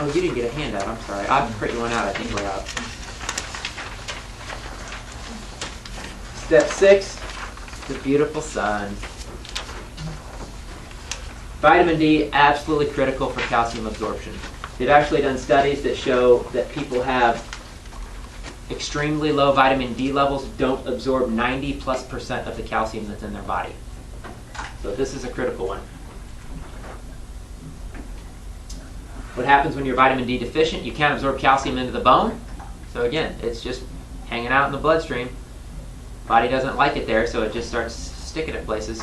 Oh, you didn't get a handout. I'm sorry. I'll print you one out. I think we're out. Step 6, the beautiful sun. Vitamin D, absolutely critical for calcium absorption. They've actually done studies that show that people have extremely low vitamin D levels don't absorb 90+% of the calcium that's in their body. So this is a critical one. What happens when you're vitamin D deficient? You can't absorb calcium into the bone. So again, it's just hanging out in the bloodstream. Body doesn't like it there, so it just starts sticking at places.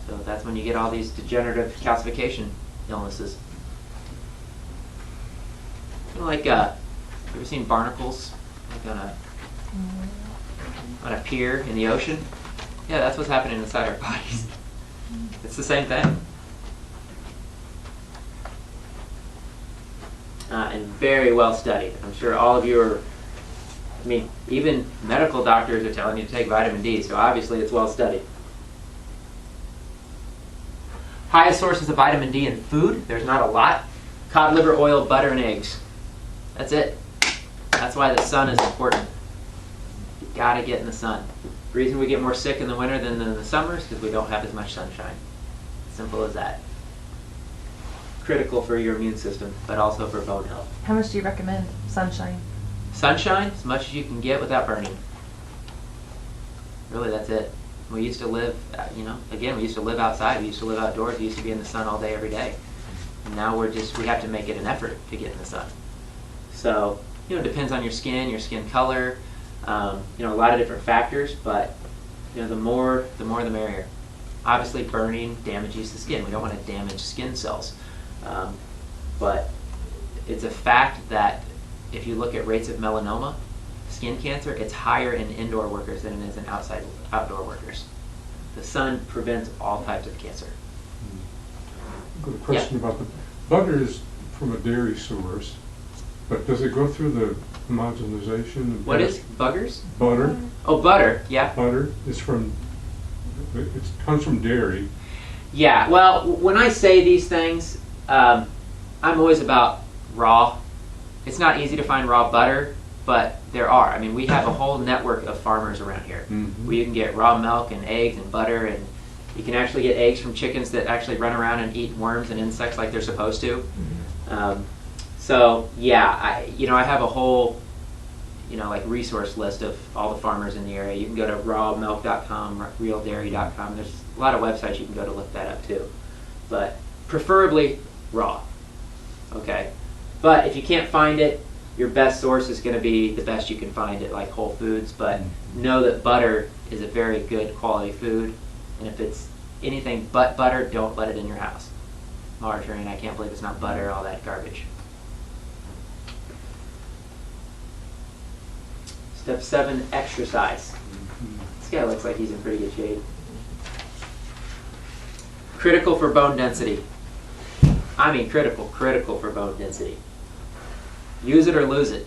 So that's when you get all these degenerative calcification illnesses. Like, you ever seen barnacles like on a pier in the ocean? Yeah, that's what's happening inside our bodies. It's the same thing. And very well studied. I'm sure all of you are, I mean, even medical doctors are telling you to take vitamin D, so obviously it's well studied. Highest sources of vitamin D in food, there's not a lot. Cod liver oil, butter, and eggs. That's it. That's why the sun is important. You gotta get in the sun. The reason we get more sick in the winter than in the summer is because we don't have as much sunshine. Simple as that. Critical for your immune system, but also for bone health. How much do you recommend sunshine? Sunshine, as much as you can get without burning. Really, that's it. We used to live, again, we used to live outside. We used to live outdoors. We used to be in the sun all day, every day. And now we have to make it an effort to get in the sun. So, it depends on your skin color, a lot of different factors, but, the more the merrier. Obviously, burning damages the skin. We don't want to damage skin cells. But it's a fact that if you look at rates of melanoma, skin cancer, it's higher in indoor workers than it is in outdoor workers. The sun prevents all types of cancer. Good question about the butter is from a dairy source, but does it go through the homogenization? What is buggers? Butter. Oh, butter. Yeah. Butter is it comes from dairy. Yeah. Well, when I say these things, I'm always about raw. It's not easy to find raw butter, but there are. I mean, we have a whole network of farmers around here where you can get raw milk and eggs and butter, and you can actually get eggs from chickens that actually run around and eat worms and insects like they're supposed to. So yeah, I have a whole resource list of all the farmers in the area. You can go to rawmilk.com, realdairy.com. There's a lot of websites you can go to look that up too, but preferably raw. Okay, but if you can't find it, your best source is going to be the best you can find at like Whole Foods, but know that butter is a very good quality food, and if it's anything but butter, don't let it in your house. Margarine, I can't believe it's not butter, all that garbage. Step 7, exercise. This guy looks like he's in pretty good shape. Critical for bone density. I mean critical for bone density. Use it or lose it.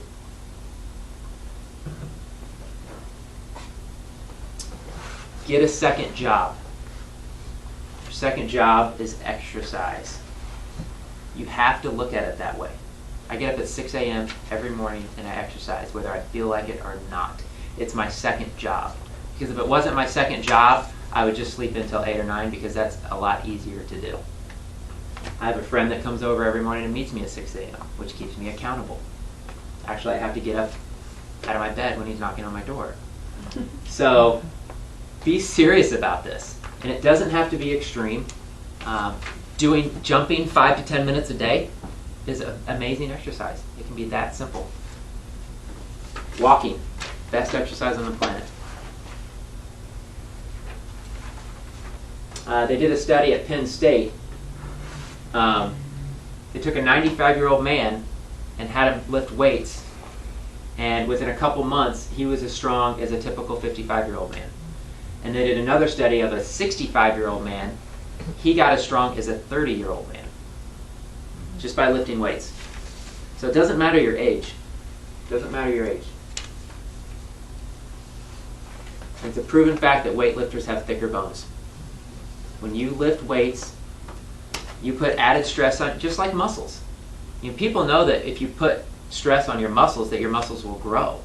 Get a second job. Your second job is exercise. You have to look at it that way. I get up at 6 a.m. every morning and I exercise, whether I feel like it or not. It's my second job. Because if it wasn't my second job, I would just sleep until 8 or 9 because that's a lot easier to do. I have a friend that comes over every morning and meets me at 6 a.m., which keeps me accountable. Actually, I have to get up out of my bed when he's knocking on my door. So be serious about this. And it doesn't have to be extreme. Jumping 5 to 10 minutes a day is an amazing exercise. It can be that simple. Walking, best exercise on the planet. They did a study at Penn State. They took a 95-year-old man and had him lift weights, and within a couple months, he was as strong as a typical 55-year-old man. And they did another study of a 65-year-old man. He got as strong as a 30-year-old man, just by lifting weights. So it doesn't matter your age. It doesn't matter your age. It's a proven fact that weightlifters have thicker bones. When you lift weights, you put added stress on, just like muscles. You know, people know that if you put stress on your muscles, that your muscles will grow.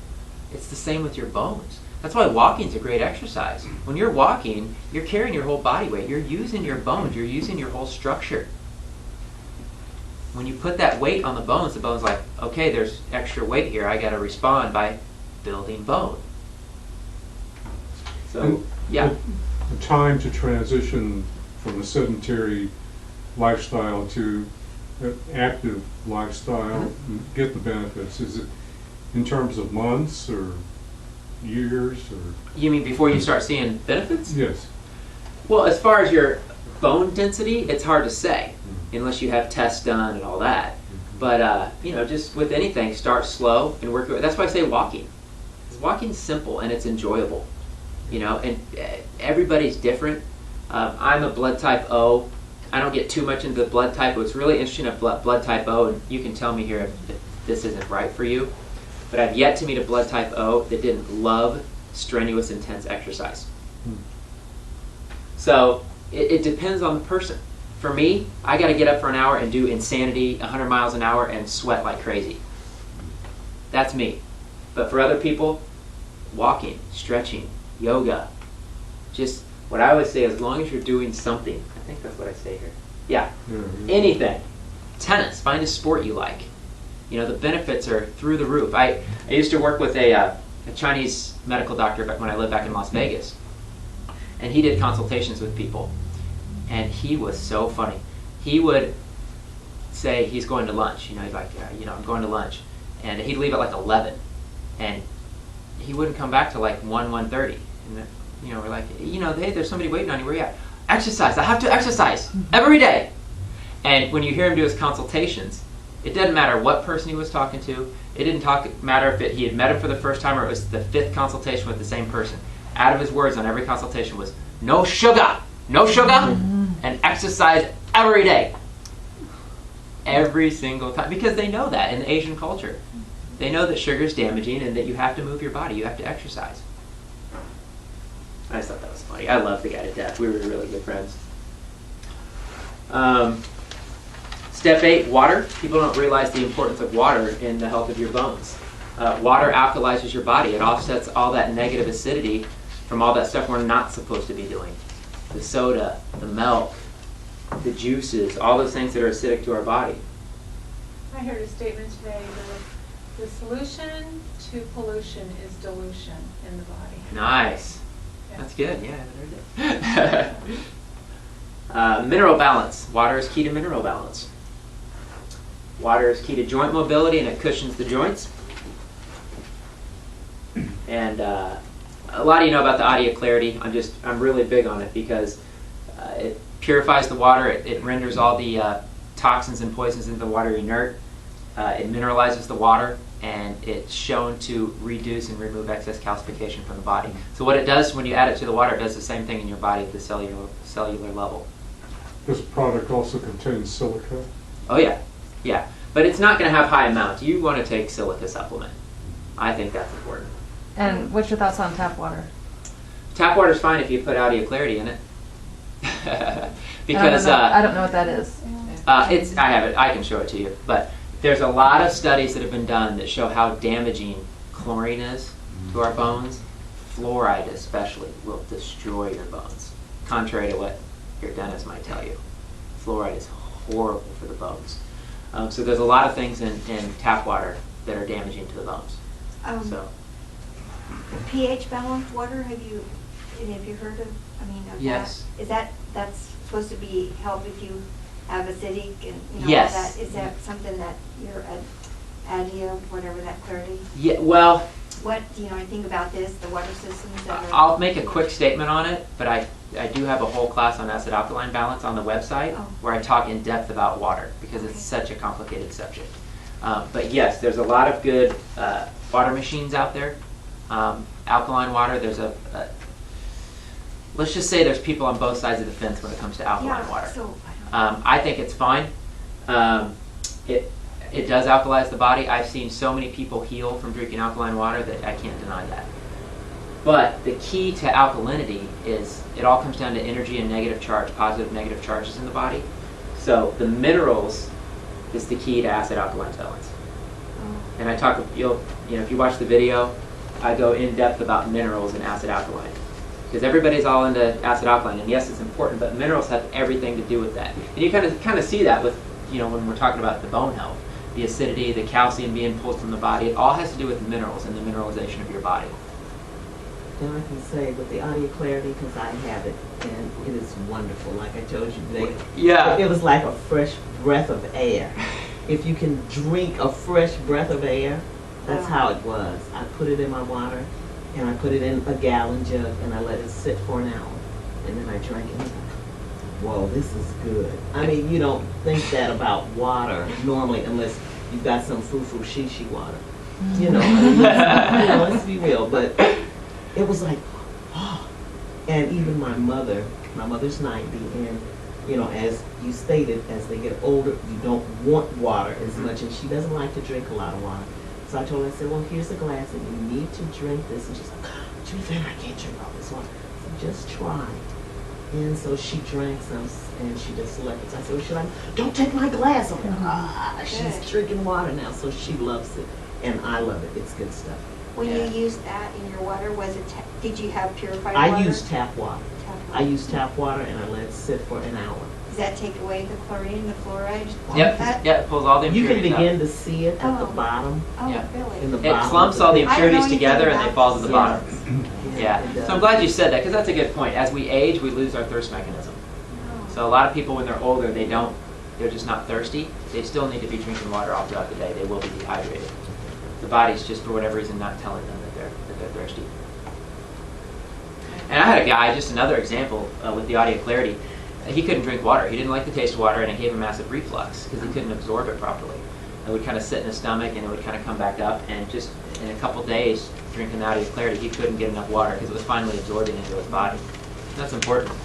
It's the same with your bones. That's why walking is a great exercise. When you're walking, you're carrying your whole body weight. You're using your bones. You're using your whole structure. When you put that weight on the bone's like, okay, there's extra weight here. I got to respond by building bone. So, yeah. The time to transition from a sedentary lifestyle to an active lifestyle, and get the benefits, is it in terms of months or years or? You mean before you start seeing benefits? Yes. Well, as far as your bone density, it's hard to say unless you have tests done and all that. But you know, just with anything, start slow and work. That's why I say walking. 'Cause walking's simple and it's enjoyable. You know, and everybody's different. I'm a blood type O. I don't get too much into the blood type. What's really interesting of blood type O, and you can tell me here if this isn't right for you, but I've yet to meet a blood type O that didn't love strenuous, intense exercise. So it depends on the person. For me, I got to get up for an hour and do insanity, 100 miles an hour, and sweat like crazy. That's me. But for other people, walking, stretching, yoga, just what I always say, as long as you're doing something. I think that's what I say here. Yeah, anything. Tennis, find a sport you like. You know, the benefits are through the roof. I used to work with a Chinese medical doctor when I lived back in Las Vegas. And he did consultations with people. And he was so funny. He would say he's going to lunch. You know, he's like, yeah, you know, I'm going to lunch. And he'd leave at like 11. And he wouldn't come back till like 1:30. And you know, we're like, you know, hey, there's somebody waiting on you. Where you at? Exercise. I have to exercise every day. And when you hear him do his consultations, it doesn't matter what person he was talking to. It didn't matter if he had met him for the first time or it was the 5th consultation with the same person. Out of his words on every consultation was, no sugar, and exercise every day. Every single time. Because they know that in the Asian culture. They know that sugar is damaging and that you have to move your body. You have to exercise. I just thought that was funny. I love the guy to death. We were really good friends. Step 8, water. People don't realize the importance of water in the health of your bones. Water alkalizes your body. It offsets all that negative acidity from all that stuff we're not supposed to be doing. The soda, the milk, the juices, all those things that are acidic to our body. I heard a statement today that the solution to pollution is dilution in the body. Nice. Yeah. That's good. Yeah, I heard it. Mineral balance. Water is key to mineral balance. Water is key to joint mobility, and it cushions the joints. And a lot of you know about the audio clarity. I'm really big on it because it purifies the water. It renders all the toxins and poisons into the water inert. It mineralizes the water, and it's shown to reduce and remove excess calcification from the body. So what it does when you add it to the water, it does the same thing in your body at the cellular level. This product also contains silica? Oh yeah, yeah. But it's not going to have high amounts. You want to take silica supplement. I think that's important. And what's your thoughts on tap water? Tap water's fine if you put audio clarity in it. Because I don't know what that is. I have it. I can show it to you. But there's a lot of studies that have been done that show how damaging chlorine is to our bones. Fluoride especially will destroy your bones, contrary to what your dentist might tell you. Fluoride is horrible for the bones. So there's a lot of things in tap water that are damaging to the bones. So pH balanced water, have you heard of, yes. that? That's supposed to be help if you have acidic and yes. all that. Is that something that you're ADIA, whatever that clarity? Yeah, well, What do you know anything about this, the water systems that are? I'll make a quick statement on it, but I do have a whole class on acid alkaline balance on the website where I talk in depth about water because it's such a complicated subject. But yes, there's a lot of good water machines out there. Alkaline water, there's let's just say there's people on both sides of the fence when it comes to alkaline water. So, I think it's fine. It does alkalize the body. I've seen so many people heal from drinking alkaline water that I can't deny that. But the key to alkalinity is it all comes down to energy and negative charge, positive, negative charges in the body. So the minerals is the key to acid alkaline balance. Oh. And I talk, if you watch the video, I go in depth about minerals and acid alkaline. Because everybody's all into acid alkaline, and yes, it's important, but minerals have everything to do with that. And you kind of see that with, when we're talking about the bone health, the acidity, the calcium being pulled from the body. It all has to do with the minerals and the mineralization of your body. And I can say with the audio clarity, because I have it, and it is wonderful. Like I told you today, Yeah. it was like a fresh breath of air. If you can drink a fresh breath of air, that's how it was. I put it in my water, and I put it in a gallon jug, and I let it sit for an hour, and then I drank it. Whoa, this is good. I mean, you don't think that about water normally unless you've got some foo-foo shishi water. Let's be real. But it was like, oh. And even my mother's 90, and as you stated, as they get older, you don't want water as much, and she doesn't like to drink a lot of water. So I told her, I said, well, here's a glass, and you need to drink this. And she's like, Judy, I can't drink all this water. So just try. And so she drank some, and she just left it. So I said, well, should I? Don't take my glass. I'm like, she's drinking water now, so she loves it, and I love it. It's good stuff. When you used that in your water, did you have purified water? I used tap water. I used tap water, and I let it sit for an hour. Does that take away the chlorine, the fluoride? Yep. It pulls all the You impurities can begin out. to see it at the bottom. Oh, Yeah. really? In the It bottom clumps of all the picture. I don't know impurities together and anything they fall to the about bottom. Yes. Yeah. It does. So I'm glad you said that, because that's a good point. As we age, we lose our thirst mechanism. So a lot of people, when they're older, they're just not thirsty. They still need to be drinking water all throughout the day. They will be dehydrated. The body's just, for whatever reason, not telling them that they're thirsty. And I had a guy, just another example with the audio clarity. He couldn't drink water. He didn't like the taste of water, and it gave him massive reflux because he couldn't absorb it properly. It would kind of sit in his stomach, and it would kind of come back up. And just in a couple days, drinking the audio clarity, he couldn't get enough water because it was finally absorbing into his body. That's important.